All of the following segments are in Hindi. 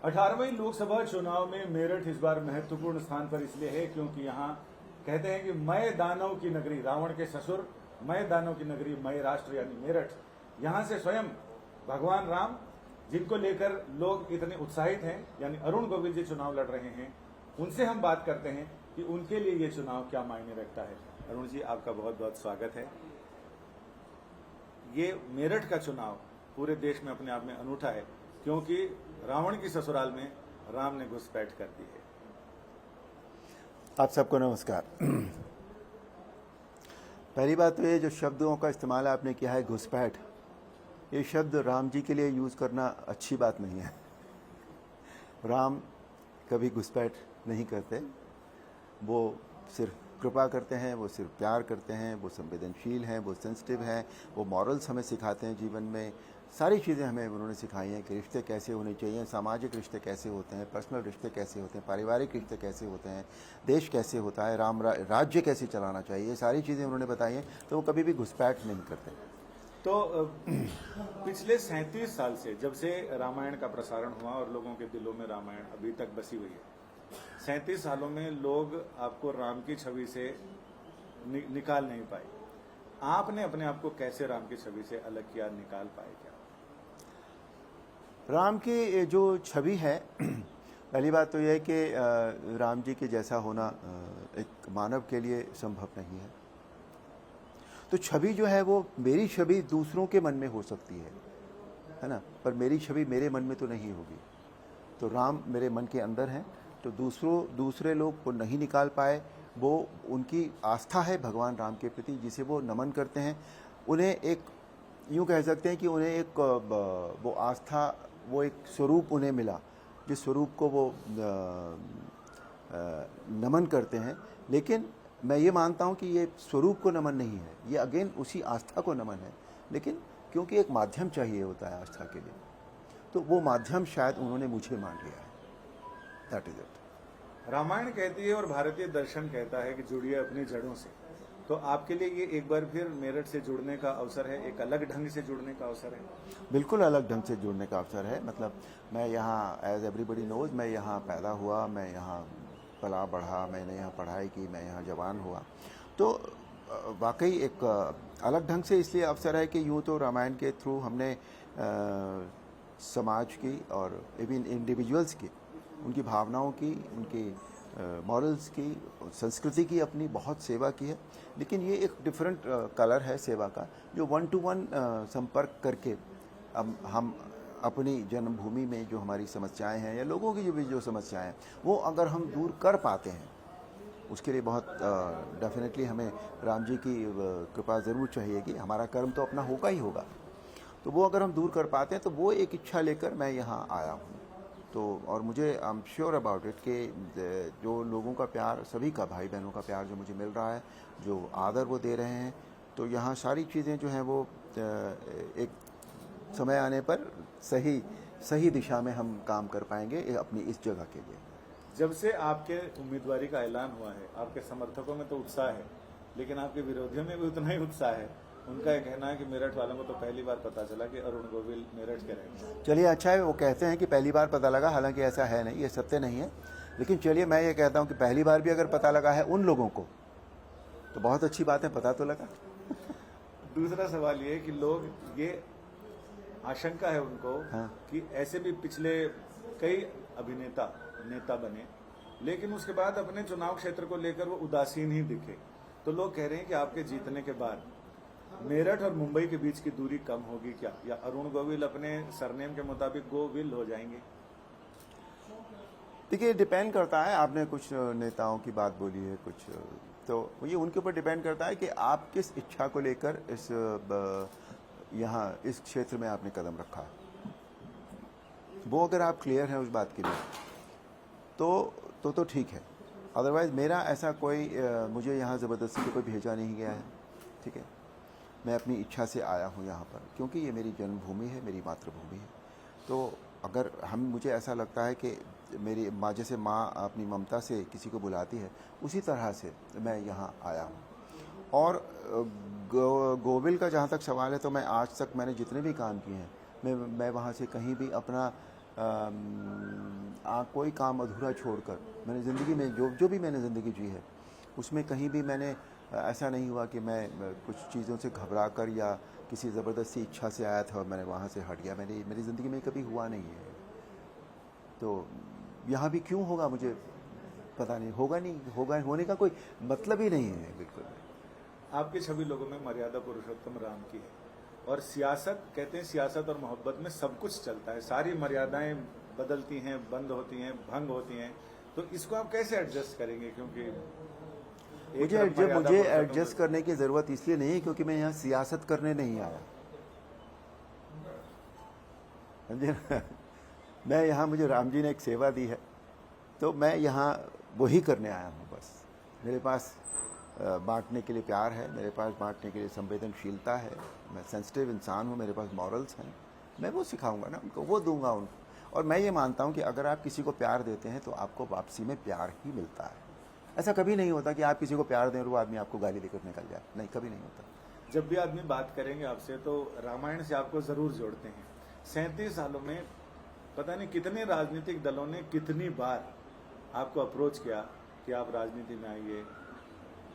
18वें लोकसभा चुनाव में मेरठ इस बार महत्वपूर्ण स्थान पर इसलिए है क्योंकि यहाँ कहते हैं कि मय दानव की नगरी, रावण के ससुर मय दानव की नगरी मय राष्ट्र यानी मेरठ, यहाँ से स्वयं भगवान राम, जिनको लेकर लोग इतने उत्साहित हैं, यानी अरुण गोविल जी चुनाव लड़ रहे हैं, उनसे हम बात करते हैं कि उनके लिए ये चुनाव क्या मायने रखता है। अरुण जी, आपका बहुत बहुत स्वागत है। ये मेरठ का चुनाव पूरे देश में अपने आप में अनूठा है क्योंकि रावण की ससुराल में राम ने घुसपैठ कर दी है। आप सबको नमस्कार। पहली बात तो ये जो शब्दों का इस्तेमाल आपने किया है घुसपैठ, ये शब्द राम जी के लिए यूज़ करना अच्छी बात नहीं है। राम कभी घुसपैठ नहीं करते, वो सिर्फ कृपा करते हैं, वो सिर्फ प्यार करते हैं, वो संवेदनशील हैं, वो सेंसिटिव हैं, वो मॉरल्स हमें सिखाते हैं। जीवन में सारी चीज़ें हमें उन्होंने सिखाई हैं कि रिश्ते कैसे होने चाहिए, सामाजिक रिश्ते कैसे होते हैं, पर्सनल रिश्ते कैसे होते हैं, पारिवारिक रिश्ते कैसे होते हैं, देश कैसे होता है, राज्य कैसे चलाना चाहिए, ये सारी चीज़ें उन्होंने बताई हैं। तो वो कभी भी घुसपैठ नहीं करते। तो पिछले 37 साल से, जब से रामायण का प्रसारण हुआ और लोगों के दिलों में रामायण अभी तक बसी हुई है, 37 सालों में लोग आपको राम की छवि से निकाल नहीं पाए। आपने अपने आप को कैसे राम की छवि से अलग किया, निकाल पाए क्या? राम की जो छवि है, पहली बात तो यह है कि राम जी के जैसा होना एक मानव के लिए संभव नहीं है। तो छवि जो है वो मेरी छवि दूसरों के मन में हो सकती है ना, पर मेरी छवि मेरे मन में तो नहीं होगी। तो राम मेरे मन के अंदर हैं, तो दूसरे लोग वो नहीं निकाल पाए। वो उनकी आस्था है भगवान राम के प्रति, जिसे वो नमन करते हैं। उन्हें एक यूँ कह सकते हैं कि उन्हें एक वो आस्था, वो एक स्वरूप उन्हें मिला, जिस स्वरूप को वो नमन करते हैं। लेकिन मैं ये मानता हूँ कि ये स्वरूप को नमन नहीं है, ये अगेन उसी आस्था को नमन है। लेकिन क्योंकि एक माध्यम चाहिए होता है आस्था के लिए, तो वो माध्यम शायद उन्होंने मुझे मान लिया है। That is it. रामायण कहती है और भारतीय दर्शन कहता है कि जुड़िए अपनी जड़ों से। तो आपके लिए ये एक बार फिर मेरठ से जुड़ने का अवसर है, एक अलग ढंग से जुड़ने का अवसर है। बिल्कुल अलग ढंग से जुड़ने का अवसर है। मतलब मैं यहाँ, एज एवरीबडी नोज, मैं यहाँ पैदा हुआ, मैं यहाँ पला बढ़ा, मैंने यहाँ पढ़ाई की, मैं यहाँ जवान हुआ। तो वाकई एक अलग ढंग से इसलिए अवसर है कि यूँ तो रामायण के थ्रू हमने समाज की और इवन इंडिविजुअल्स की, उनकी भावनाओं की, उनकी मॉरल्स की, संस्कृति की अपनी बहुत सेवा की है। लेकिन ये एक डिफरेंट कलर है सेवा का, जो 1-to-1 संपर्क करके हम अपनी जन्मभूमि में जो हमारी समस्याएं हैं या लोगों की जो समस्याएं हैं, वो अगर हम दूर कर पाते हैं, उसके लिए बहुत डेफिनेटली हमें राम जी की कृपा ज़रूर चाहिए कि हमारा कर्म तो अपना होगा ही होगा। तो वो अगर हम दूर कर पाते हैं, तो वो एक इच्छा लेकर मैं यहाँ आया हूँ। तो और मुझे आई एम श्योर अबाउट इट कि जो लोगों का प्यार, सभी का, भाई बहनों का प्यार जो मुझे मिल रहा है, जो आदर वो दे रहे हैं, तो यहाँ सारी चीज़ें जो हैं वो एक समय आने पर सही दिशा में हम काम कर पाएंगे अपनी इस जगह के लिए। जब से आपके उम्मीदवारी का ऐलान हुआ है, आपके समर्थकों में तो उत्साह है, लेकिन आपके विरोधियों में भी उतना ही उत्साह है। उनका यह कहना है कि मेरठ वालों को तो पहली बार पता चला कि अरुण गोविल मेरठ के रहेंगे। चलिए, अच्छा है, वो कहते हैं कि पहली बार पता लगा, हालांकि ऐसा है नहीं, ये सत्य नहीं है। लेकिन चलिए, मैं ये कहता हूँ कि पहली बार भी अगर पता लगा है उन लोगों को, तो बहुत अच्छी बात है, पता तो लगा। दूसरा सवाल ये कि लोग, ये आशंका है उनको, हाँ, कि ऐसे भी पिछले कई नेता बने, लेकिन उसके बाद अपने चुनाव क्षेत्र को लेकर वो उदासीन ही दिखे। तो लोग कह रहे हैं कि आपके जीतने के बाद मेरठ और मुंबई के बीच की दूरी कम होगी क्या, या अरुण गोविल अपने सरनेम के मुताबिक गोविल हो जाएंगे? देखिए, डिपेंड करता है। आपने कुछ नेताओं की बात बोली है, कुछ तो ये उनके ऊपर डिपेंड करता है कि आप किस इच्छा को लेकर यहाँ इस क्षेत्र में आपने कदम रखा है। वो अगर आप क्लियर हैं उस बात के लिए, तो ठीक है। अदरवाइज मेरा ऐसा कोई मुझे यहाँ ज़बरदस्ती से कोई भेजा नहीं गया है, ठीक है। मैं अपनी इच्छा से आया हूँ यहाँ पर, क्योंकि ये मेरी जन्मभूमि है, मेरी मातृभूमि है। तो अगर मुझे ऐसा लगता है कि मेरी माँ, जैसे माँ अपनी ममता से किसी को बुलाती है, उसी तरह से मैं यहाँ आया हूँ। और गोविल का जहाँ तक सवाल है, तो मैं आज तक मैंने जितने भी काम किए हैं, मैं वहाँ से कहीं भी अपना कोई काम अधूरा छोड़कर मैंने ज़िंदगी में जो भी मैंने ज़िंदगी जी है उसमें कहीं भी मैंने ऐसा नहीं हुआ कि मैं कुछ चीज़ों से घबरा कर या किसी ज़बरदस्ती इच्छा से आया था और मैंने वहाँ से हट गया। मेरी ज़िंदगी में कभी हुआ नहीं है। तो यहाँ भी क्यों होगा मुझे पता नहीं, होगा नहीं, होगा होने का कोई मतलब ही नहीं है बिल्कुल। आपकी छवि लोगों में मर्यादा पुरुषोत्तम राम की है, और सियासत कहते हैं, सियासत और मोहब्बत में सब कुछ चलता है, सारी मर्यादाएं बदलती हैं, बंद होती हैं, भंग होती हैं, तो इसको आप कैसे एडजस्ट करेंगे? क्योंकि मुझे एडजस्ट करने की ज़रूरत इसलिए नहीं है क्योंकि मैं यहाँ सियासत करने नहीं आया, समझे ना? मैं यहाँ, मुझे राम जी ने एक सेवा दी है तो मैं यहाँ वही करने आया हूँ बस। मेरे पास बांटने के लिए प्यार है, मेरे पास बांटने के लिए संवेदनशीलता है, मैं सेंसिटिव इंसान हूँ, मेरे पास मॉरल्स हैं, मैं वो सिखाऊंगा ना उनको, वो दूंगा उनको। और मैं ये मानता हूँ कि अगर आप किसी को प्यार देते हैं तो आपको वापसी में प्यार ही मिलता है। ऐसा कभी नहीं होता कि आप किसी को प्यार दें और वो आदमी आपको गाली देकर निकल जाए, नहीं, कभी नहीं होता। जब भी आदमी बात करेंगे आपसे तो रामायण से आपको जरूर जोड़ते हैं। 37 सालों में पता नहीं कितने राजनीतिक दलों ने कितनी बार आपको अप्रोच किया कि आप राजनीति में आइए,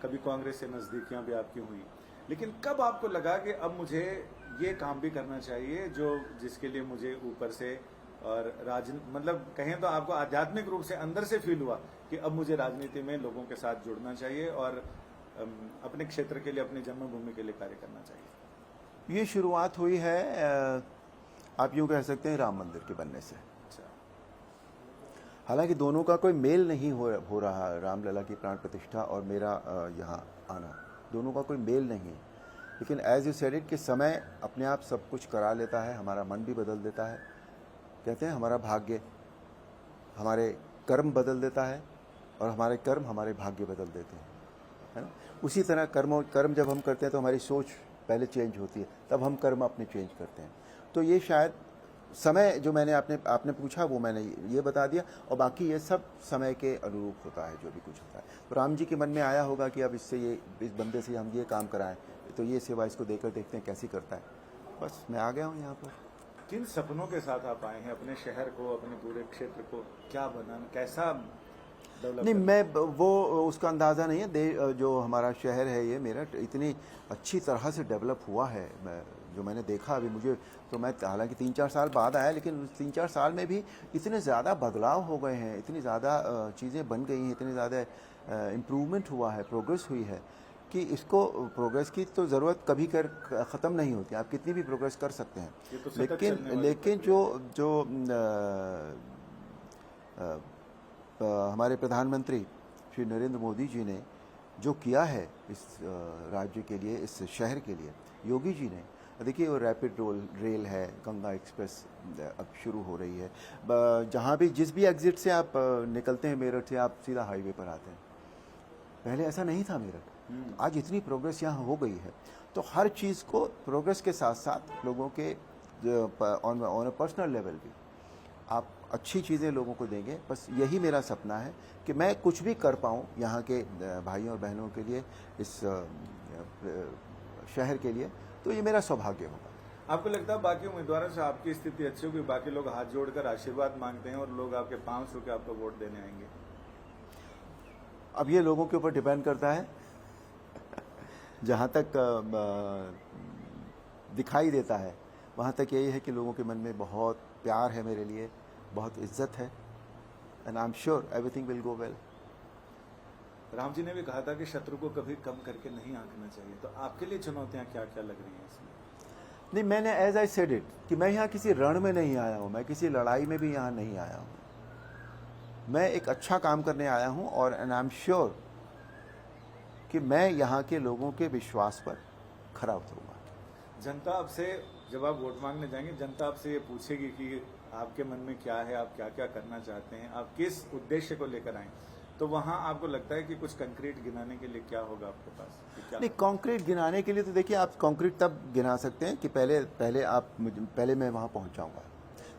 कभी कांग्रेस से नजदीकियां भी आपकी हुई, लेकिन कब आपको लगा कि अब मुझे ये काम भी करना चाहिए जो जिसके लिए मुझे ऊपर से और मतलब कहें तो आपको आध्यात्मिक रूप से अंदर से फील हुआ कि अब मुझे राजनीति में लोगों के साथ जुड़ना चाहिए और अपने क्षेत्र के लिए, अपनी जन्मभूमि के लिए कार्य करना चाहिए? ये शुरुआत हुई है, आप यूँ कह सकते हैं, राम मंदिर के बनने से। अच्छा। हालांकि दोनों का कोई मेल नहीं हो रहा, रामलला की प्राण प्रतिष्ठा और मेरा यहाँ आना, दोनों का कोई मेल नहीं है। लेकिन एज यू सेड इट कि समय अपने आप सब कुछ करा लेता है, हमारा मन भी बदल देता है। कहते हैं हमारा भाग्य हमारे कर्म बदल देता है और हमारे कर्म हमारे भाग्य बदल देते हैं, है ना? उसी तरह कर्म जब हम करते हैं तो हमारी सोच पहले चेंज होती है, तब हम कर्म अपने चेंज करते हैं। तो ये शायद समय जो मैंने आपने पूछा वो मैंने ये बता दिया, और बाकी ये सब समय के अनुरूप होता है जो भी कुछ होता है। तो राम जी के मन में आया होगा कि अब इस बंदे से हम ये काम कराएं, तो ये सेवा इसको देकर देखते हैं कैसी करता है। बस मैं आ गया हूँ यहाँ पर। किन सपनों के साथ आप आए हैं? अपने शहर को, अपने पूरे क्षेत्र को क्या बनाना, कैसा डेवलप? नहीं, मैं वो उसका अंदाज़ा नहीं है। जो हमारा शहर है ये मेरठ इतनी अच्छी तरह से डेवलप हुआ है, जो मैंने देखा अभी मुझे, तो मैं हालांकि 3-4 साल बाद आया, लेकिन 3-4 साल में भी इतने ज़्यादा बदलाव हो गए हैं, इतनी ज़्यादा चीज़ें बन गई हैं, इतनी ज़्यादा इम्प्रूवमेंट हुआ है, प्रोग्रेस हुई है कि इसको, प्रोग्रेस की तो ज़रूरत कभी ख़त्म नहीं होती, आप कितनी भी प्रोग्रेस कर सकते हैं। तो लेकिन जो हमारे प्रधानमंत्री श्री नरेंद्र मोदी जी ने जो किया है इस राज्य के लिए, इस शहर के लिए, योगी जी ने, देखिए वो रैपिड रेल है, गंगा एक्सप्रेस अब शुरू हो रही है, जहाँ भी जिस भी एग्जिट से आप निकलते हैं मेरठ से, आप सीधा हाईवे पर आते हैं। पहले ऐसा नहीं था मेरठ, आज इतनी प्रोग्रेस यहाँ हो गई है। तो हर चीज़ को प्रोग्रेस के साथ साथ लोगों के ऑन अ पर्सनल लेवल भी आप अच्छी चीज़ें लोगों को देंगे। बस यही मेरा सपना है कि मैं कुछ भी कर पाऊँ यहाँ के भाइयों और बहनों के लिए, इस शहर के लिए, तो ये मेरा सौभाग्य होगा। आपको लगता है बाकी उम्मीदवारों से आपकी स्थिति अच्छी होगी, बाकी लोग हाथ जोड़कर आशीर्वाद मांगते हैं और लोग आपके पांव छू के आपको वोट देने आएंगे? अब ये लोगों के ऊपर डिपेंड करता है। जहाँ तक दिखाई देता है वहाँ तक यही है कि लोगों के मन में बहुत प्यार है मेरे लिए, बहुत इज्जत है, and I am sure everything will go well. Ram ji ने भी कहा था कि शत्रु को कभी कम करके नहीं आंकना चाहिए, तो आपके लिए चुनौतियां क्या क्या लग रही हैं इसमें? नहीं, मैंने एज आई सेड इट कि मैं यहाँ किसी रण में नहीं आया हूँ, मैं किसी लड़ाई में भी यहाँ नहीं आया हूँ। मैं एक अच्छा काम करने आया हूँ और एंड आई एम श्योर कि मैं यहाँ के लोगों के विश्वास पर खरा उतरूंगा। जनता आपसे, जब आप वोट मांगने जाएंगे, जनता आपसे ये पूछेगी कि आपके मन में क्या है, आप क्या क्या करना चाहते हैं, आप किस उद्देश्य को लेकर आए, तो वहाँ आपको लगता है कि कुछ कंक्रीट गिनाने के लिए क्या होगा आपके पास? नहीं, कंक्रीट गिनाने के लिए तो देखिए, आप कंक्रीट तब गिना सकते हैं कि पहले मैं वहाँ पहुँच जाऊँगा।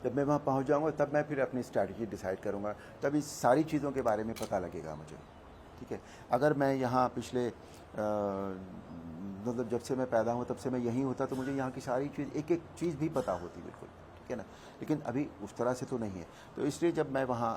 जब मैं वहाँ पहुँच जाऊँगा तब मैं फिर अपनी स्ट्रैटेजी डिसाइड करूँगा, तब इस सारी चीज़ों के बारे में पता लगेगा मुझे। ठीक है, अगर मैं यहाँ पिछले मतलब जब से मैं पैदा हुआ तब से मैं यहीं होता तो मुझे यहाँ की सारी चीज़, एक एक चीज़ भी पता होती बिल्कुल। ठीक है ना, लेकिन अभी उस तरह से तो नहीं है। तो इसलिए जब मैं वहाँ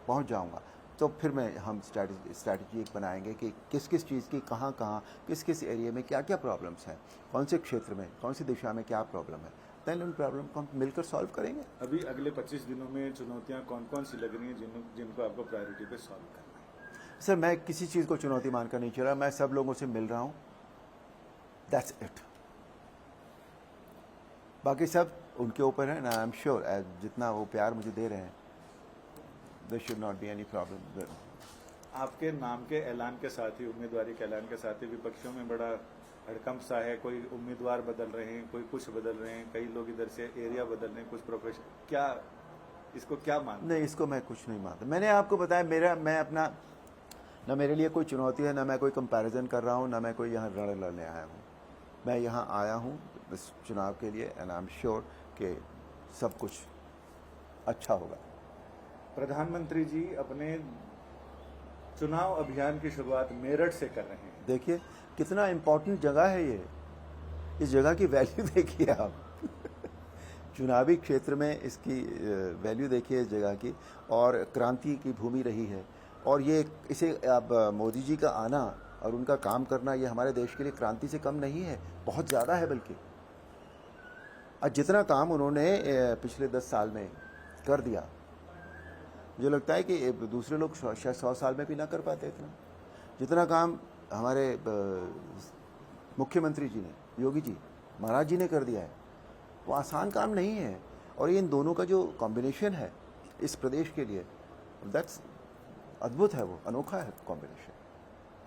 पहुँच जाऊँगा तो फिर हम स्ट्रैटेजी एक बनाएंगे कि किस किस चीज़ की कहाँ कहाँ किस किस एरिया में क्या क्या प्रॉब्लम्स हैं, कौन से क्षेत्र में कौन सी दिशा में क्या प्रॉब्लम है, देन उन प्रॉब्लम को हम मिलकर सॉल्व करेंगे। अभी अगले 25 दिनों में चुनौतियां कौन कौन सी लग रही हैं जिनको आपको प्रायोरिटी पे सॉल्व करना है? सर मैं किसी चीज़ को चुनौती मानकर नहीं चला, मैं सब लोगों से मिल रहा हूँ, दैट्स इट। बाकी सब उनके ऊपर है ना, आई एम श्योर जितना वो प्यार मुझे दे रहे हैं there should not be any problem. आपके नाम के ऐलान के साथ ही, उम्मीदवारी के ऐलान के साथ ही विपक्षियों में बड़ा हड़कंप सा है। कोई उम्मीदवार बदल रहे हैं, कोई कुछ बदल रहे हैं, कई लोग इधर से एरिया बदल रहे हैं, कुछ प्रोफेशन, क्या इसको क्या मानते? नहीं, इसको मैं कुछ नहीं मानता। मैंने आपको बताया मैं अपना, ना मेरे लिए कोई चुनौती है, ना मैं कोई कंपैरिजन कर रहा हूँ, ना मैं कोई यहाँ रण लड़ने आया हूँ। मैं यहाँ आया हूँ इस चुनाव के लिए एंड आई एम श्योर कि सब कुछ अच्छा होगा। प्रधानमंत्री जी अपने चुनाव अभियान की शुरुआत मेरठ से कर रहे हैं। देखिए कितना इम्पोर्टेंट जगह है ये, इस जगह की वैल्यू देखिए आप चुनावी क्षेत्र में इसकी वैल्यू देखिए इस जगह की, और क्रांति की भूमि रही है। और ये इसे अब मोदी जी का आना और उनका काम करना ये हमारे देश के लिए क्रांति से कम नहीं है, बहुत ज़्यादा है। बल्कि आज जितना काम उन्होंने पिछले 10 साल में कर दिया, मुझे लगता है कि दूसरे लोग शायद 100 साल में भी ना कर पाते इतना। जितना काम हमारे मुख्यमंत्री जी ने, योगी जी महाराज जी ने कर दिया है, वो आसान काम नहीं है। और ये इन दोनों का जो कॉम्बिनेशन है इस प्रदेश के लिए, दैट्स अद्भुत है, वो अनोखा है कॉम्बिनेशन।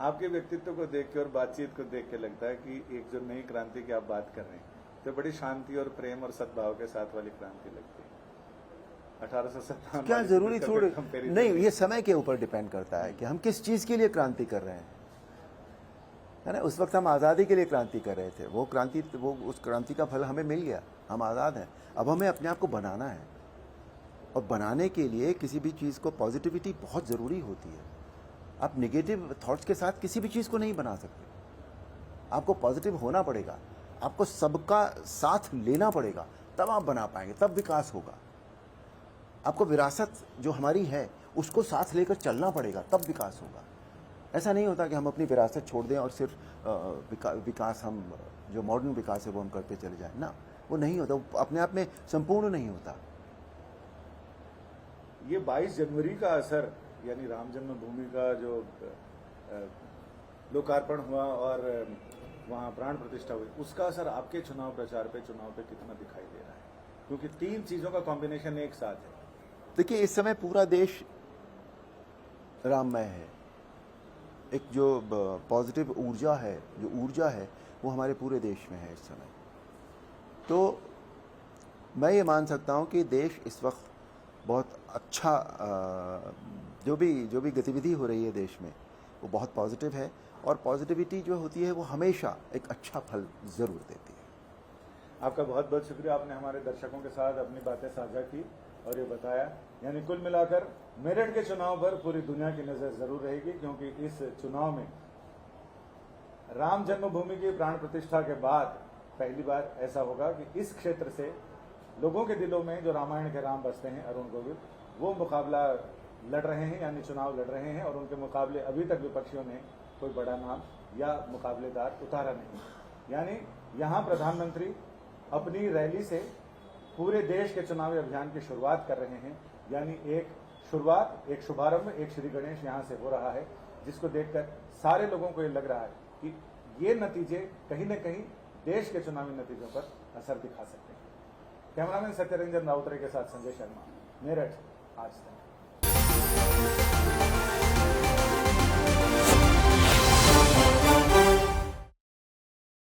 आपके व्यक्तित्व को देख के और बातचीत को देख के लगता है कि एक जो नई क्रांति की आप बात कर रहे हैं तो बड़ी शांति और प्रेम और सद्भाव के साथ वाली क्रांति लगती है। 1857 क्या जरूरी थोड़ी नहीं, ये समय के ऊपर डिपेंड करता है कि हम किस चीज के लिए क्रांति कर रहे हैं, है ना। उस वक्त हम आज़ादी के लिए क्रांति कर रहे थे, वो उस क्रांति का फल हमें मिल गया, हम आज़ाद हैं। अब हमें अपने आप को बनाना है, और बनाने के लिए किसी भी चीज़ को पॉजिटिविटी बहुत ज़रूरी होती है। आप नेगेटिव थॉट्स के साथ किसी भी चीज़ को नहीं बना सकते। आपको पॉजिटिव होना पड़ेगा, आपको सबका साथ लेना पड़ेगा, तब आप बना पाएंगे, तब विकास होगा। आपको विरासत जो हमारी है उसको साथ लेकर चलना पड़ेगा, तब विकास होगा। ऐसा नहीं होता कि हम अपनी विरासत छोड़ दें और सिर्फ विकास, हम जो मॉडर्न विकास है वो हम करते चले जाएं, ना, वो नहीं होता, वो अपने आप में संपूर्ण नहीं होता। ये 22 जनवरी का असर, यानी राम जन्मभूमि का जो लोकार्पण हुआ और वहाँ प्राण प्रतिष्ठा हुई, उसका असर आपके चुनाव प्रचार पे, चुनाव पे कितना दिखाई दे रहा है? क्योंकि 3 चीजों का कॉम्बिनेशन एक साथ है। देखिए इस समय पूरा देश राममय है। एक जो पॉजिटिव ऊर्जा है, जो ऊर्जा है वो हमारे पूरे देश में है इस समय। तो मैं ये मान सकता हूँ कि देश इस वक्त बहुत अच्छा, जो भी गतिविधि हो रही है देश में वो बहुत पॉजिटिव है, और पॉजिटिविटी जो होती है वो हमेशा एक अच्छा फल ज़रूर देती है। आपका बहुत बहुत शुक्रिया, आपने हमारे दर्शकों के साथ अपनी बातें साझा की और ये बताया। यानी कुल मिलाकर मेरठ के चुनाव पर पूरी दुनिया की नजर जरूर रहेगी, क्योंकि इस चुनाव में राम जन्मभूमि की प्राण प्रतिष्ठा के बाद पहली बार ऐसा होगा कि इस क्षेत्र से लोगों के दिलों में जो रामायण के राम बसते हैं, अरुण गोविल, वो मुकाबला लड़ रहे हैं, यानी चुनाव लड़ रहे हैं। और उनके मुकाबले अभी तक विपक्षियों ने कोई बड़ा नाम या मुकाबलेदार उतारा नहीं। यानी यहाँ प्रधानमंत्री अपनी रैली से पूरे देश के चुनावी अभियान की शुरुआत कर रहे हैं। यानी एक शुरुआत, एक शुभारंभ, एक श्री गणेश यहाँ से हो रहा है, जिसको देखकर सारे लोगों को ये लग रहा है कि ये नतीजे कहीं न कहीं देश के चुनावी नतीजों पर असर दिखा सकते हैं। कैमरामैन सत्यरंजन राउतरे के साथ संजय शर्मा, मेरठ, आज तक।